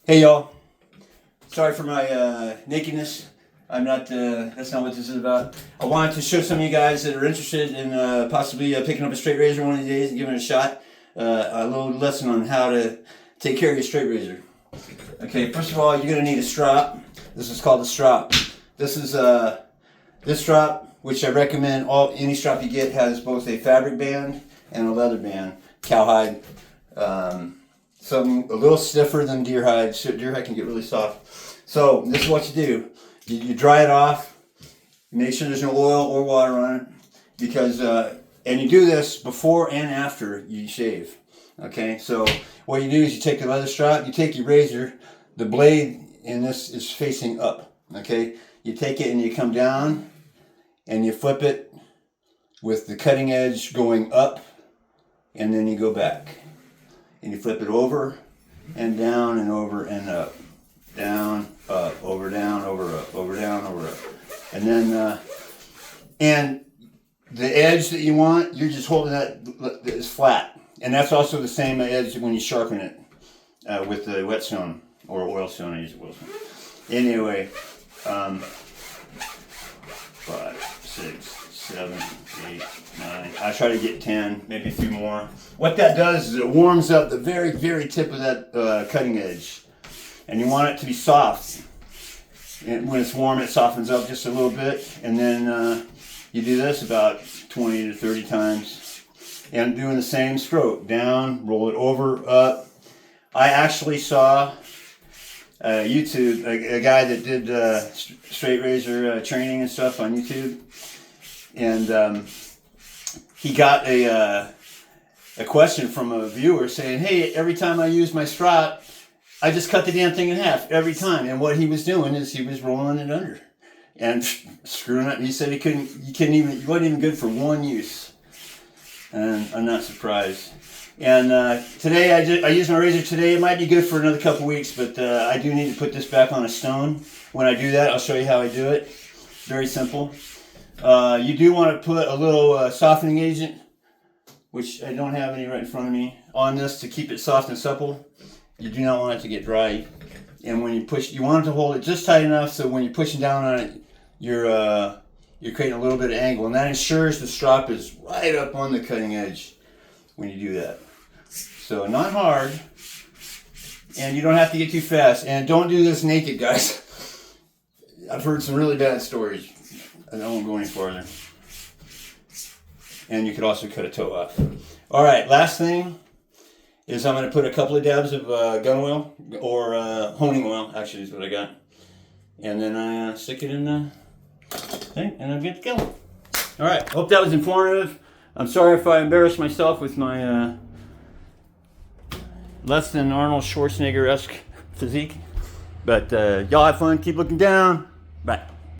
Hey y'all, sorry for my nakedness. I'm not, that's not what this is about. I wanted to show some of you guys that are interested in possibly picking up a straight razor one of these days and giving it a shot. A little lesson on how to take care of your straight razor. Okay, first of all, you're going to need a strop. This is called a strop. This is this strop, which I recommend. Any strop you get has both a fabric band and a leather band, cowhide. Something a little stiffer than deer hide. Deer hide can get really soft. So this is what you do. You dry it off. Make sure there's no oil or water on it, because and you do this before and after you shave. Okay, so what you do is you take the leather strap, you take your razor, the blade in this is facing up. Okay, you take it and you come down and you flip it with the cutting edge going up, and then you go back. And you flip it over and down and over and up. Down, up, over, down, over, up, over, down, over, up. And then, and the edge that you want, you're just holding that is flat. And that's also the same edge when you sharpen it with the whetstone or oil stone. I use a oil stone. Anyway, 5, 6, 7, 8, 9. I try to get 10, maybe a few more. What that does is it warms up the very, very tip of that cutting edge. And you want it to be soft. And when it's warm, it softens up just a little bit. And then you do this about 20 to 30 times. And doing the same stroke. Down, roll it over, up. I actually saw YouTube, a guy that did straight razor training and stuff on YouTube. And he got a question from a viewer saying, hey, every time I use my strap, I just cut the damn thing in half every time. And what he was doing is he was rolling it under and screwing up. He said he wasn't even good for one use. And I'm not surprised. And today, I used my razor today. It might be good for another couple weeks, but I do need to put this back on a stone. When I do that, I'll show you how I do it. Very simple. You do want to put a little softening agent, which I don't have any right in front of me, on this to keep it soft and supple. You do not want it to get dry. And when you push, you want it to hold it just tight enough so when you're pushing down on it, you're creating a little bit of angle. And that ensures the strop is right up on the cutting edge when you do that. So not hard. And you don't have to get too fast. And don't do this naked, guys. I've heard some really bad stories. I won't go any farther. And you could also cut a toe off. All right, last thing is I'm going to put a couple of dabs of gun oil, or honing oil, actually is what I got. And then I stick it in the thing, and I'm good to go. All right, hope that was informative. I'm sorry if I embarrassed myself with my less than Arnold Schwarzenegger-esque physique. But y'all have fun, keep looking down. Bye.